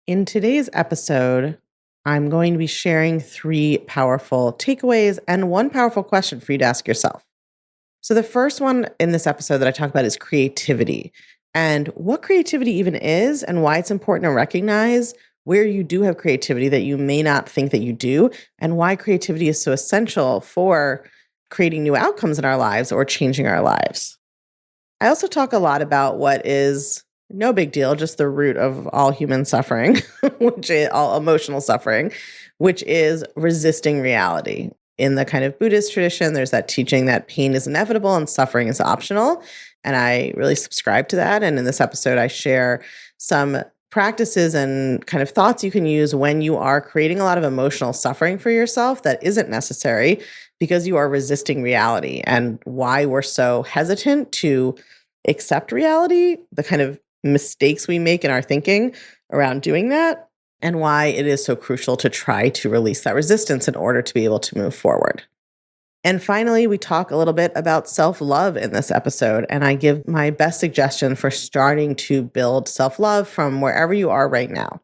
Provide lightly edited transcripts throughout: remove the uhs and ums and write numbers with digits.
In today's episode, I'm going to be sharing 3 powerful takeaways and 1 powerful question for you to ask yourself. So, the first one in this episode that I talk about is creativity and what creativity even is and why it's important to recognize where you do have creativity that you may not think that you do, and why creativity is so essential for creating new outcomes in our lives or changing our lives. I also talk a lot about what is no big deal, just the root of all human suffering, which is all emotional suffering, which is resisting reality. In the kind of Buddhist tradition, there's that teaching that pain is inevitable and suffering is optional. And I really subscribe to that. And in this episode, I share some practices and kind of thoughts you can use when you are creating a lot of emotional suffering for yourself that isn't necessary because you are resisting reality, and why we're so hesitant to accept reality, the kind of mistakes we make in our thinking around doing that, and why it is so crucial to try to release that resistance in order to be able to move forward. And finally, we talk a little bit about self-love in this episode, and I give my best suggestion for starting to build self-love from wherever you are right now.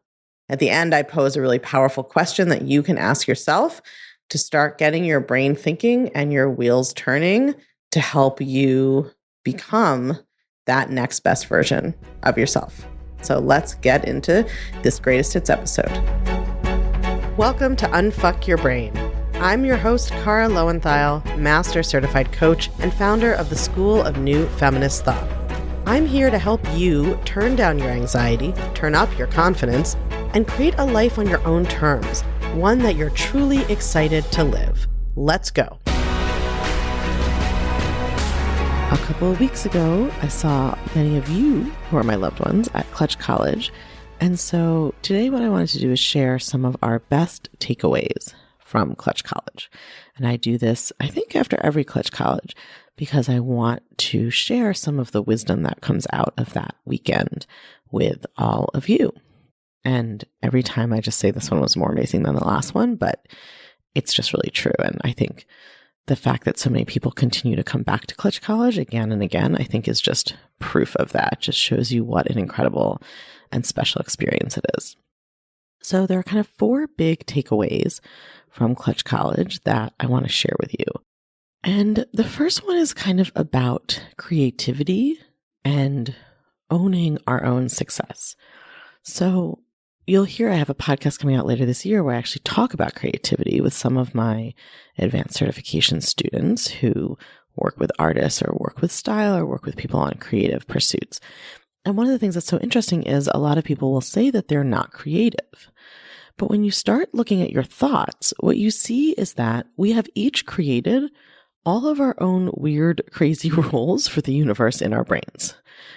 At the end, I pose a really powerful question that you can ask yourself to start getting your brain thinking and your wheels turning to help you become that next best version of yourself. So let's get into this greatest hits episode. Welcome to Unfuck Your Brain. I'm your host, Cara Loewentheil, Master Certified Coach and founder of the School of New Feminist Thought. I'm here to help you turn down your anxiety, turn up your confidence, and create a life on your own terms, one that you're truly excited to live. Let's go. A couple of weeks ago, I saw many of you who are my loved ones at Clutch College. And so today what I wanted to do is share some of our best takeaways from Clutch College. And I do this, I think, after every Clutch College because I want to share some of the wisdom that comes out of that weekend with all of you. And every time I just say this one was more amazing than the last one, but it's just really true. And I think the fact that so many people continue to come back to Clutch College again and again, I think is just proof of that. Just shows you what an incredible and special experience it is. So there are kind of 4 big takeaways from Clutch College that I want to share with you. And the first one is kind of about creativity and owning our own success. So you'll hear I have a podcast coming out later this year where I actually talk about creativity with some of my advanced certification students who work with artists or work with style or work with people on creative pursuits. And one of the things that's so interesting is a lot of people will say that they're not creative. But when you start looking at your thoughts, what you see is that we have each created all of our own weird, crazy rules for the universe in our brains,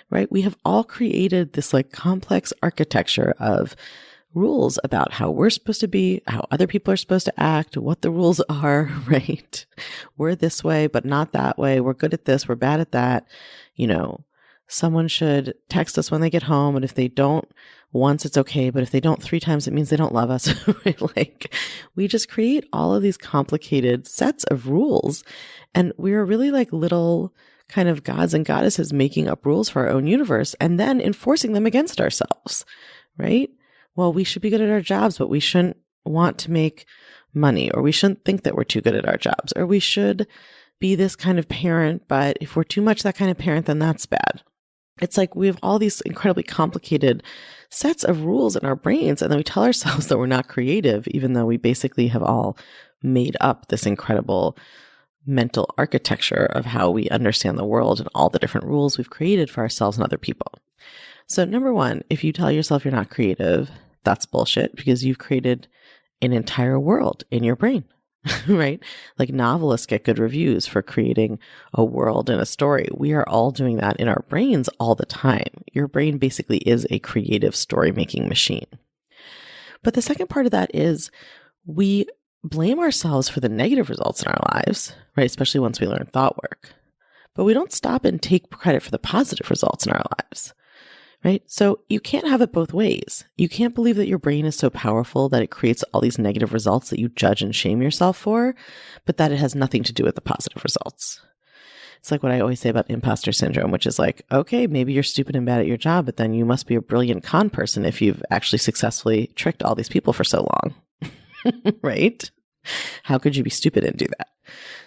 right? We have all created this complex architecture of rules about how we're supposed to be, how other people are supposed to act, what the rules are, right? We're this way, but not that way. We're good at this. We're bad at that. Someone should text us when they get home. And if they don't once, it's okay. But if they don't 3 times, it means they don't love us. We just create all of these complicated sets of rules. And we're really like little kind of gods and goddesses making up rules for our own universe and then enforcing them against ourselves, right? Well, we should be good at our jobs, but we shouldn't want to make money, or we shouldn't think that we're too good at our jobs, or we should be this kind of parent, but if we're too much that kind of parent, then that's bad. It's like we have all these incredibly complicated sets of rules in our brains, and then we tell ourselves that we're not creative, even though we basically have all made up this incredible mental architecture of how we understand the world and all the different rules we've created for ourselves and other people. So number 1, if you tell yourself you're not creative, that's bullshit, because you've created an entire world in your brain. Right? Like novelists get good reviews for creating a world and a story. We are all doing that in our brains all the time. Your brain basically is a creative story-making machine. But the second part of that is we blame ourselves for the negative results in our lives, right? Especially once we learn thought work. But we don't stop and take credit for the positive results in our lives. Right? So you can't have it both ways. You can't believe that your brain is so powerful that it creates all these negative results that you judge and shame yourself for, but that it has nothing to do with the positive results. It's like what I always say about imposter syndrome, which is like, okay, maybe you're stupid and bad at your job, but then you must be a brilliant con person if you've actually successfully tricked all these people for so long, right? How could you be stupid and do that?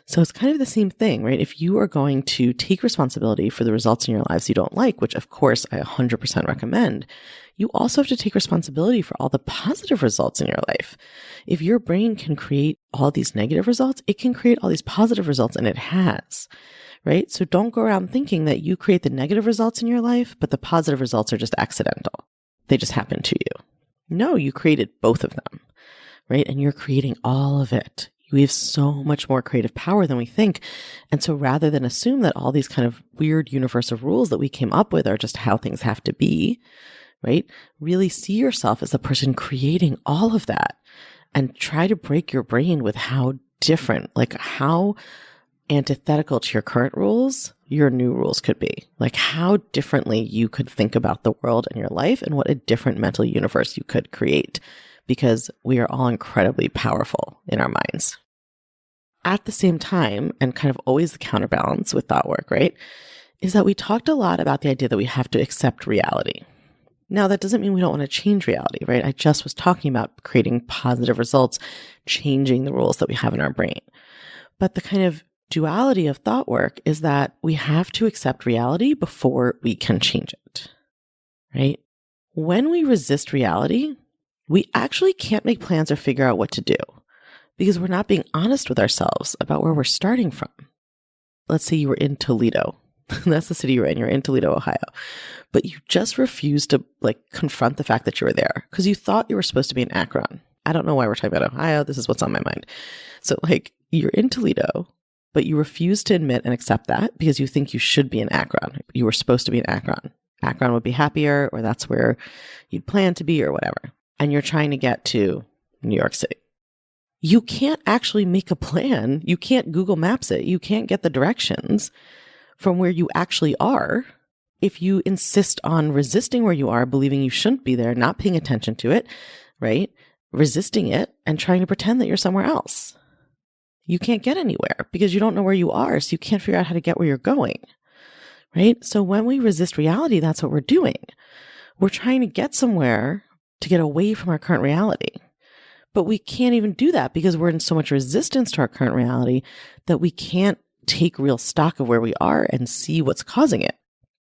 So it's kind of the same thing, right? If you are going to take responsibility for the results in your lives you don't like, which of course I 100% recommend, you also have to take responsibility for all the positive results in your life. If your brain can create all these negative results, it can create all these positive results, and it has, right? So don't go around thinking that you create the negative results in your life, but the positive results are just accidental. They just happen to you. No, you created both of them, right? And you're creating all of it. We have so much more creative power than we think. And so rather than assume that all these kind of weird universal rules that we came up with are just how things have to be, right? Really see yourself as the person creating all of that, and try to break your brain with how different, like how antithetical to your current rules your new rules could be. Like how differently you could think about the world and your life, and what a different mental universe you could create, because we are all incredibly powerful in our minds. At the same time, and kind of always the counterbalance with thought work, right, is that we talked a lot about the idea that we have to accept reality. Now, that doesn't mean we don't want to change reality, right? I just was talking about creating positive results, changing the rules that we have in our brain. But the kind of duality of thought work is that we have to accept reality before we can change it, right? When we resist reality, we actually can't make plans or figure out what to do, because we're not being honest with ourselves about where we're starting from. Let's say you were in Toledo. That's the city you're in. You're in Toledo, Ohio. But you just refused to confront the fact that you were there because you thought you were supposed to be in Akron. I don't know why we're talking about Ohio. This is what's on my mind. So you're in Toledo, but you refuse to admit and accept that because you think you should be in Akron. You were supposed to be in Akron. Akron would be happier, or that's where you'd plan to be, or whatever. And you're trying to get to New York City. You can't actually make a plan. You can't Google Maps it. You can't get the directions from where you actually are if you insist on resisting where you are, believing you shouldn't be there, not paying attention to it, right? Resisting it and trying to pretend that you're somewhere else. You can't get anywhere because you don't know where you are, so you can't figure out how to get where you're going, right? So when we resist reality, that's what we're doing. We're trying to get somewhere to get away from our current reality. But we can't even do that because we're in so much resistance to our current reality that we can't take real stock of where we are and see what's causing it.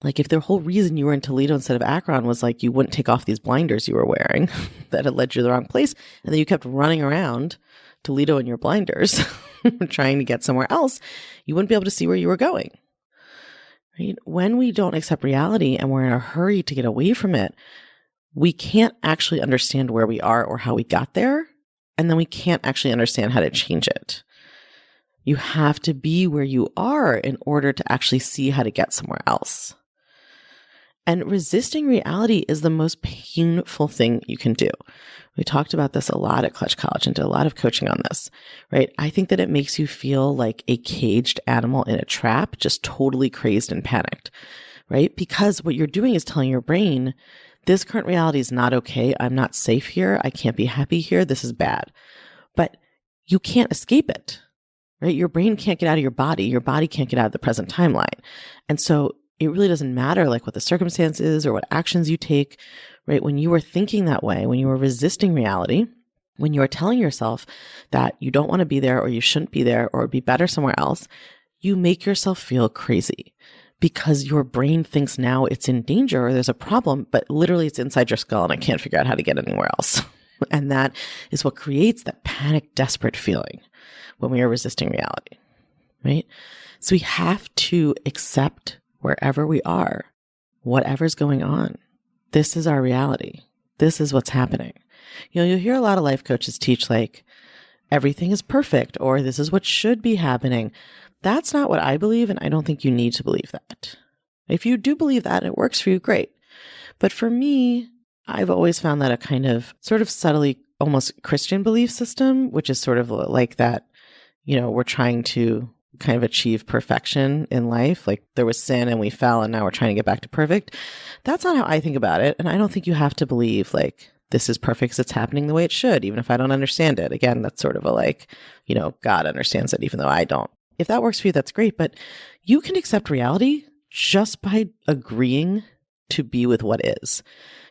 Like if the whole reason you were in Toledo instead of Akron was you wouldn't take off these blinders you were wearing that had led you to the wrong place, and then you kept running around Toledo in your blinders trying to get somewhere else, you wouldn't be able to see where you were going. Right? When we don't accept reality and we're in a hurry to get away from it, we can't actually understand where we are or how we got there, and then we can't actually understand how to change it. You have to be where you are in order to actually see how to get somewhere else. And resisting reality is the most painful thing you can do. We talked about this a lot at Clutch College and did a lot of coaching on this, right? I think that it makes you feel like a caged animal in a trap, just totally crazed and panicked, right? Because what you're doing is telling your brain, this current reality is not okay. I'm not safe here. I can't be happy here. This is bad. But you can't escape it, right? Your brain can't get out of your body. Your body can't get out of the present timeline. And so it really doesn't matter what the circumstances or what actions you take, right? When you were thinking that way, when you were resisting reality, when you are telling yourself that you don't want to be there or you shouldn't be there or it'd be better somewhere else, you make yourself feel crazy because your brain thinks now it's in danger or there's a problem, but literally it's inside your skull and I can't figure out how to get anywhere else. And that is what creates that panic, desperate feeling when we are resisting reality, right? So we have to accept wherever we are, whatever's going on. This is our reality. This is what's happening. You'll hear a lot of life coaches teach everything is perfect or this is what should be happening. That's not what I believe, and I don't think you need to believe that. If you do believe that and it works for you, great. But for me, I've always found that a kind of sort of subtly almost Christian belief system, which is sort of like that, we're trying to kind of achieve perfection in life. There was sin and we fell and now we're trying to get back to perfect. That's not how I think about it. And I don't think you have to believe this is perfect because it's happening the way it should, even if I don't understand it. Again, that's sort of a God understands it, even though I don't. If that works for you, that's great. But you can accept reality just by agreeing to be with what is.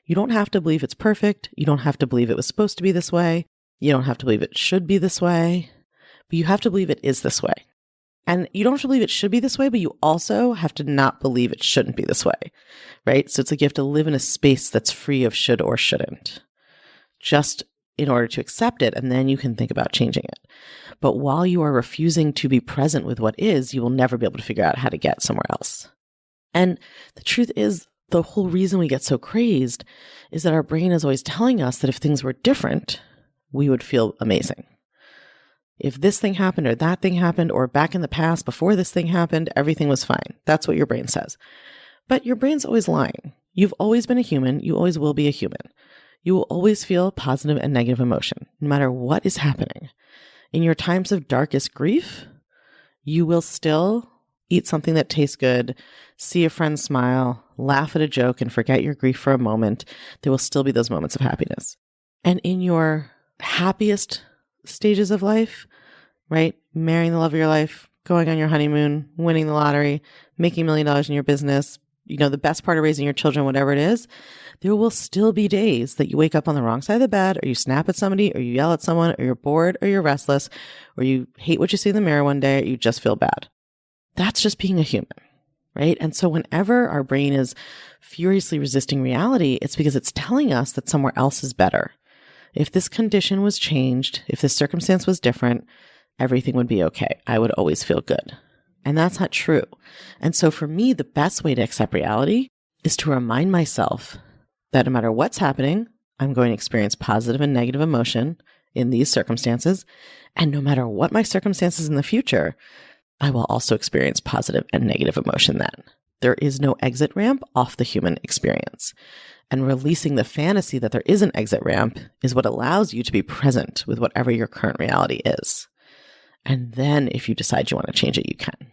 You don't have to believe it's perfect. You don't have to believe it was supposed to be this way. You don't have to believe it should be this way. But you have to believe it is this way. And you don't have to believe it should be this way, but you also have to not believe it shouldn't be this way, right? So it's like you have to live in a space that's free of should or shouldn't, just in order to accept it, and then you can think about changing it. But while you are refusing to be present with what is, you will never be able to figure out how to get somewhere else. And the truth is, the whole reason we get so crazed is that our brain is always telling us that if things were different, we would feel amazing. If this thing happened or that thing happened, or back in the past before this thing happened, everything was fine. That's what your brain says. But your brain's always lying. You've always been a human. You always will be a human. You will always feel positive and negative emotion, no matter what is happening. In your times of darkest grief, you will still eat something that tastes good, see a friend smile, laugh at a joke, and forget your grief for a moment. There will still be those moments of happiness. And in your happiest stages of life, right? Marrying the love of your life, going on your honeymoon, winning the lottery, making $1 million in your business, the best part of raising your children, whatever it is, there will still be days that you wake up on the wrong side of the bed, or you snap at somebody, or you yell at someone, or you're bored, or you're restless, or you hate what you see in the mirror one day, or you just feel bad. That's just being a human, right? And so whenever our brain is furiously resisting reality, it's because it's telling us that somewhere else is better. If this condition was changed, if this circumstance was different, everything would be okay. I would always feel good. And that's not true. And so for me, the best way to accept reality is to remind myself that no matter what's happening, I'm going to experience positive and negative emotion in these circumstances. And no matter what my circumstances in the future, I will also experience positive and negative emotion then. There is no exit ramp off the human experience. And releasing the fantasy that there is an exit ramp is what allows you to be present with whatever your current reality is. And then if you decide you want to change it, you can.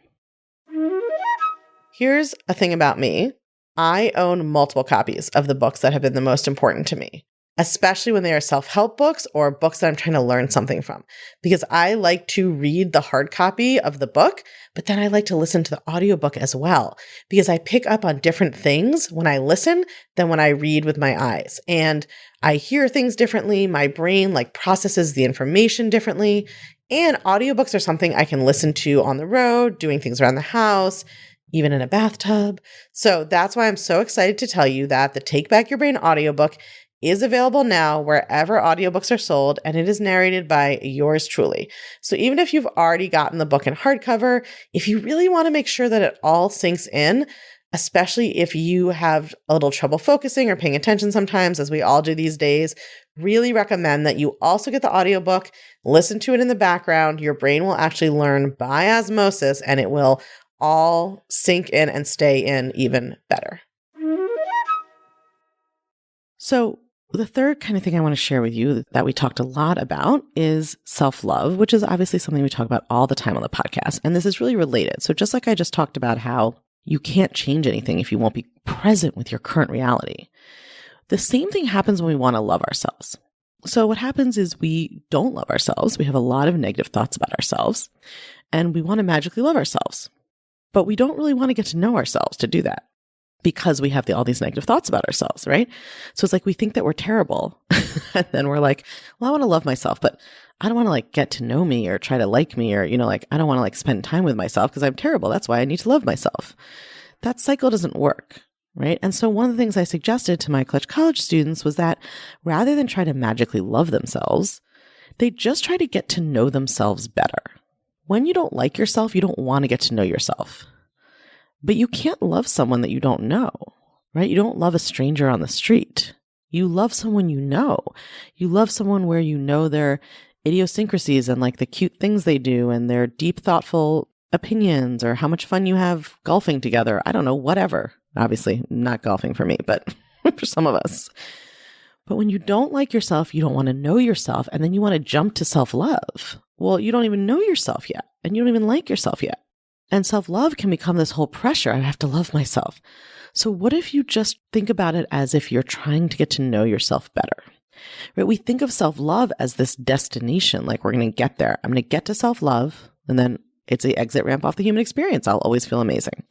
Here's a thing about me. I own multiple copies of the books that have been the most important to me, especially when they are self-help books or books that I'm trying to learn something from, because I like to read the hard copy of the book, but then I like to listen to the audiobook as well, because I pick up on different things when I listen than when I read with my eyes. And I hear things differently. My brain processes the information differently. And audiobooks are something I can listen to on the road, doing things around the house, even in a bathtub. So that's why I'm so excited to tell you that the Take Back Your Brain audiobook is available now wherever audiobooks are sold, and it is narrated by yours truly. So even if you've already gotten the book in hardcover, if you really want to make sure that it all sinks in, especially if you have a little trouble focusing or paying attention sometimes, as we all do these days, really recommend that you also get the audiobook, listen to it in the background. Your brain will actually learn by osmosis, and it will all sink in and stay in even better. So the third kind of thing I want to share with you that we talked a lot about is self-love, which is obviously something we talk about all the time on the podcast. And this is really related. So just like I just talked about how you can't change anything if you won't be present with your current reality, the same thing happens when we want to love ourselves. So what happens is we don't love ourselves. We have a lot of negative thoughts about ourselves, and we want to magically love ourselves. But we don't really want to get to know ourselves to do that, because we have all these negative thoughts about ourselves, right? So it's like we think that we're terrible. And then we're like, well, I want to love myself, but I don't want to get to know me or try to like me, or, I don't want to spend time with myself because I'm terrible. That's why I need to love myself. That cycle doesn't work, right? And so one of the things I suggested to my Clutch College students was that rather than try to magically love themselves, they just try to get to know themselves better. When you don't like yourself, you don't want to get to know yourself. But you can't love someone that you don't know, right? You don't love a stranger on the street. You love someone you know. You love someone where you know their idiosyncrasies and the cute things they do and their deep, thoughtful opinions, or how much fun you have golfing together. I don't know, whatever. Obviously, not golfing for me, but for some of us. But when you don't like yourself, you don't want to know yourself, and then you want to jump to self-love. Well, you don't even know yourself yet, and you don't even like yourself yet. And self-love can become this whole pressure. I have to love myself. So what if you just think about it as if you're trying to get to know yourself better? Right? We think of self-love as this destination, we're going to get there. I'm going to get to self-love, and then It's the exit ramp off the human experience. I'll always feel amazing.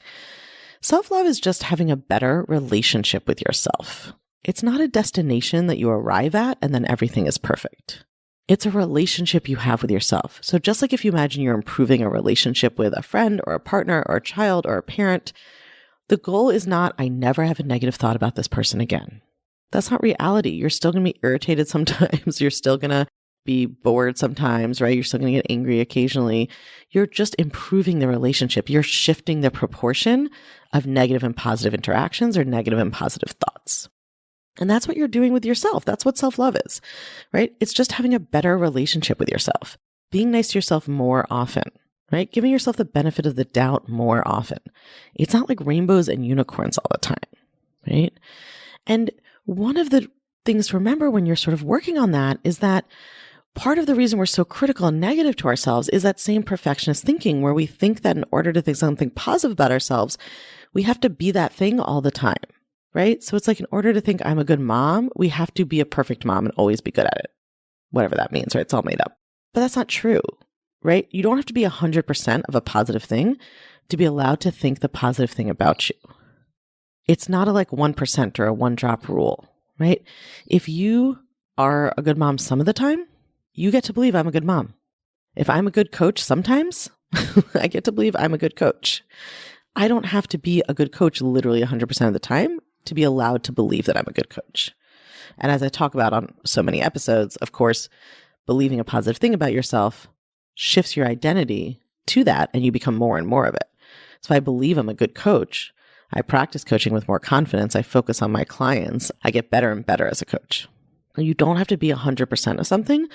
Self-love is just having a better relationship with yourself. It's not a destination that you arrive at and then everything is perfect. It's a relationship you have with yourself. So just like if you imagine you're improving a relationship with a friend or a partner or a child or a parent, the goal is not, I never have a negative thought about this person again. That's not reality. You're still going to be irritated sometimes. You're still going to be bored sometimes, right? You're still going to get angry occasionally. You're just improving the relationship. You're shifting the proportion of negative and positive interactions or negative and positive thoughts. And that's what you're doing with yourself. That's what self-love is, right? It's just having a better relationship with yourself, being nice to yourself more often, right? Giving yourself the benefit of the doubt more often. It's not like rainbows and unicorns all the time, right? And one of the things to remember when you're sort of working on that is that part of the reason we're so critical and negative to ourselves is that same perfectionist thinking where we think that in order to think something positive about ourselves, we have to be that thing all the time. Right? So it's like in order to think I'm a good mom, we have to be a perfect mom and always be good at it. Whatever that means, right? It's all made up. But that's not true, right? You don't have to be 100% of a positive thing to be allowed to think the positive thing about you. It's not a like 1% or a one drop rule, right? If you are a good mom some of the time, you get to believe I'm a good mom. If I'm a good coach sometimes, I get to believe I'm a good coach. I don't have to be a good coach literally 100% of the time to be allowed to believe that I'm a good coach. And as I talk about on so many episodes, of course, believing a positive thing about yourself shifts your identity to that and you become more and more of it. So I believe I'm a good coach. I practice coaching with more confidence. I focus on my clients. I get better and better as a coach. You don't have to be 100% of something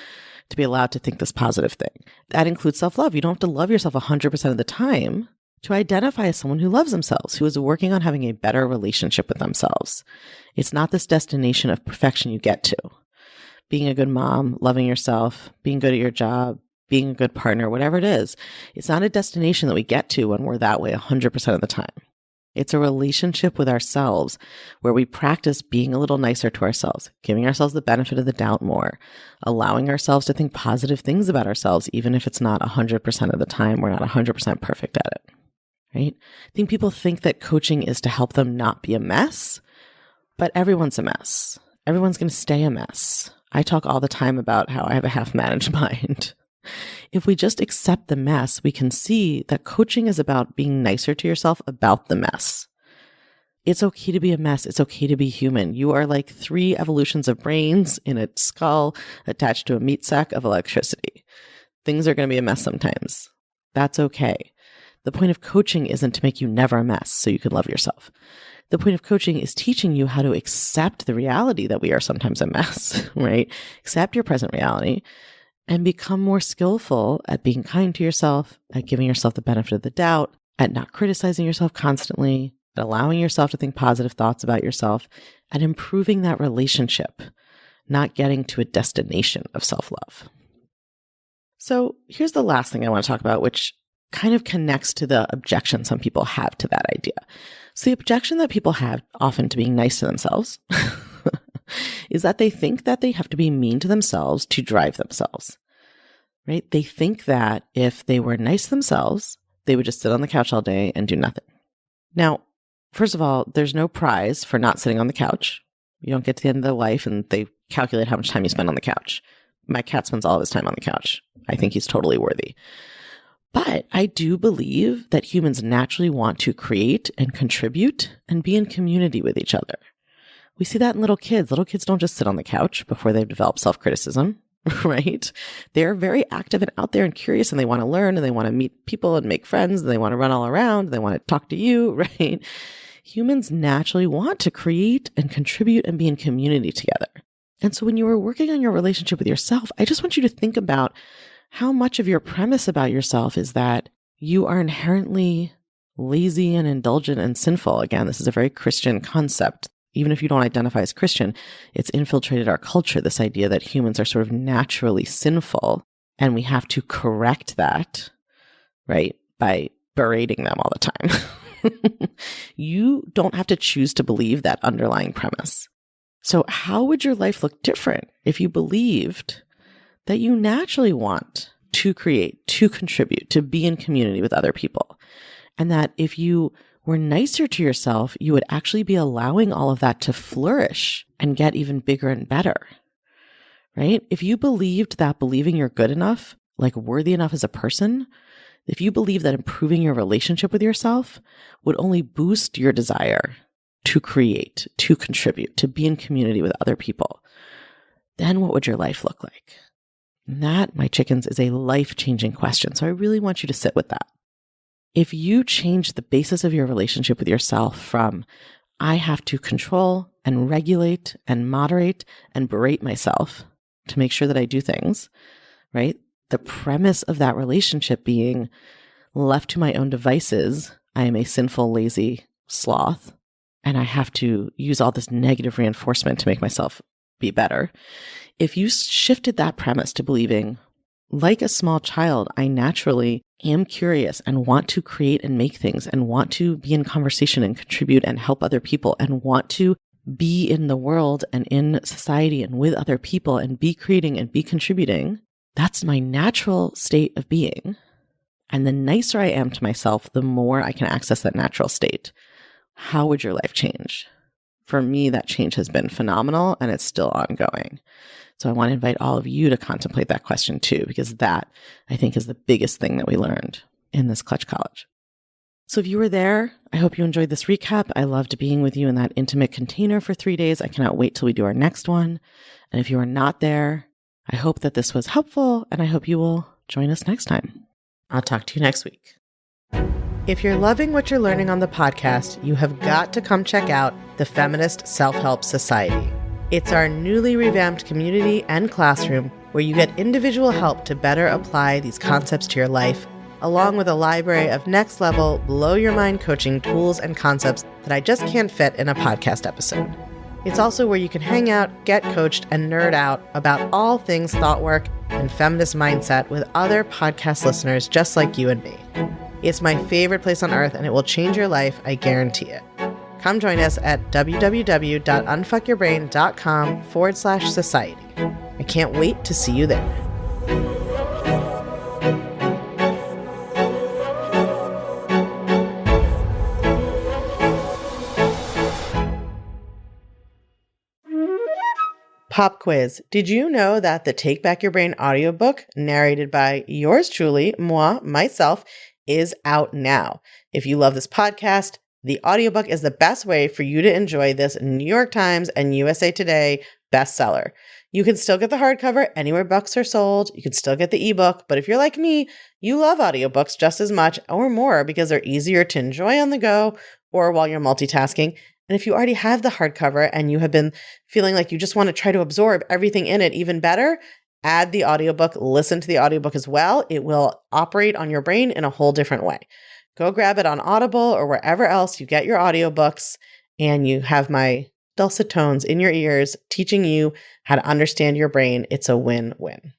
to be allowed to think this positive thing. That includes self-love. You don't have to love yourself 100% of the time to identify as someone who loves themselves, who is working on having a better relationship with themselves. It's not this destination of perfection you get to. Being a good mom, loving yourself, being good at your job, being a good partner, whatever it is, it's not a destination that we get to when we're that way 100% of the time. It's a relationship with ourselves where we practice being a little nicer to ourselves, giving ourselves the benefit of the doubt more, allowing ourselves to think positive things about ourselves, even if it's not 100% of the time. We're not 100% perfect at it. Right? I think people think that coaching is to help them not be a mess, but everyone's a mess. Everyone's going to stay a mess. I talk all the time about how I have a half-managed mind. If we just accept the mess, we can see that coaching is about being nicer to yourself about the mess. It's okay to be a mess. It's okay to be human. You are like 3 evolutions of brains in a skull attached to a meat sack of electricity. Things are going to be a mess sometimes. That's okay. The point of coaching isn't to make you never a mess so you can love yourself. The point of coaching is teaching you how to accept the reality that we are sometimes a mess, right? Accept your present reality and become more skillful at being kind to yourself, at giving yourself the benefit of the doubt, at not criticizing yourself constantly, at allowing yourself to think positive thoughts about yourself, at improving that relationship, not getting to a destination of self-love. So here's the last thing I want to talk about, which kind of connects to the objection some people have to that idea. So the objection that people have often to being nice to themselves is that they think that they have to be mean to themselves to drive themselves, right? They think that if they were nice to themselves, they would just sit on the couch all day and do nothing. Now, first of all, there's no prize for not sitting on the couch. You don't get to the end of their life and they calculate how much time you spend on the couch. My cat spends all of his time on the couch. I think he's totally worthy. But I do believe that humans naturally want to create and contribute and be in community with each other. We see that in little kids. Little kids don't just sit on the couch before they've developed self-criticism, right? They're very active and out there and curious and they want to learn and they want to meet people and make friends and they want to run all around. They want to talk to you, right? Humans naturally want to create and contribute and be in community together. And so when you are working on your relationship with yourself, I just want you to think about how much of your premise about yourself is that you are inherently lazy and indulgent and sinful. Again, this is a very Christian concept. Even if you don't identify as Christian, it's infiltrated our culture, this idea that humans are sort of naturally sinful and we have to correct that, right, by berating them all the time. You don't have to choose to believe that underlying premise. So how would your life look different if you believed that you naturally want to create, to contribute, to be in community with other people. And that if you were nicer to yourself, you would actually be allowing all of that to flourish and get even bigger and better, right? If you believed that believing you're good enough, like worthy enough as a person, if you believe that improving your relationship with yourself would only boost your desire to create, to contribute, to be in community with other people, then what would your life look like? And that, my chickens, is a life-changing question. So I really want you to sit with that. If you change the basis of your relationship with yourself from, I have to control and regulate and moderate and berate myself to make sure that I do things, right? The premise of that relationship being, left to my own devices, I am a sinful, lazy sloth, and I have to use all this negative reinforcement to make myself be better. If you shifted that premise to believing, like a small child, I naturally am curious and want to create and make things and want to be in conversation and contribute and help other people and want to be in the world and in society and with other people and be creating and be contributing, that's my natural state of being. And the nicer I am to myself, the more I can access that natural state. How would your life change? For me, that change has been phenomenal and it's still ongoing. So I want to invite all of you to contemplate that question too, because that, I think, is the biggest thing that we learned in this Clutch College. So if you were there, I hope you enjoyed this recap. I loved being with you in that intimate container for 3 days. I cannot wait till we do our next one. And if you are not there, I hope that this was helpful and I hope you will join us next time. I'll talk to you next week. If you're loving what you're learning on the podcast, you have got to come check out the Feminist Self-Help Society. It's our newly revamped community and classroom where you get individual help to better apply these concepts to your life, along with a library of next-level, blow-your-mind coaching tools and concepts that I just can't fit in a podcast episode. It's also where you can hang out, get coached, and nerd out about all things thought work and feminist mindset with other podcast listeners just like you and me. It's my favorite place on earth, and it will change your life, I guarantee it. Come join us at www.unfuckyourbrain.com/society. I can't wait to see you there. Pop quiz. Did you know that the Take Back Your Brain audiobook, narrated by yours truly, myself, is out now? If you love this podcast, the audiobook is the best way for you to enjoy this New York Times and USA Today bestseller. You can still get the hardcover anywhere books are sold. You can still get the ebook, but if you're like me, you love audiobooks just as much or more because they're easier to enjoy on the go or while you're multitasking. And if you already have the hardcover and you have been feeling like you just want to try to absorb everything in it even better, add the audiobook, listen to the audiobook as well. It will operate on your brain in a whole different way. Go grab it on Audible or wherever else you get your audiobooks, and you have my dulcet tones in your ears teaching you how to understand your brain. It's a win-win.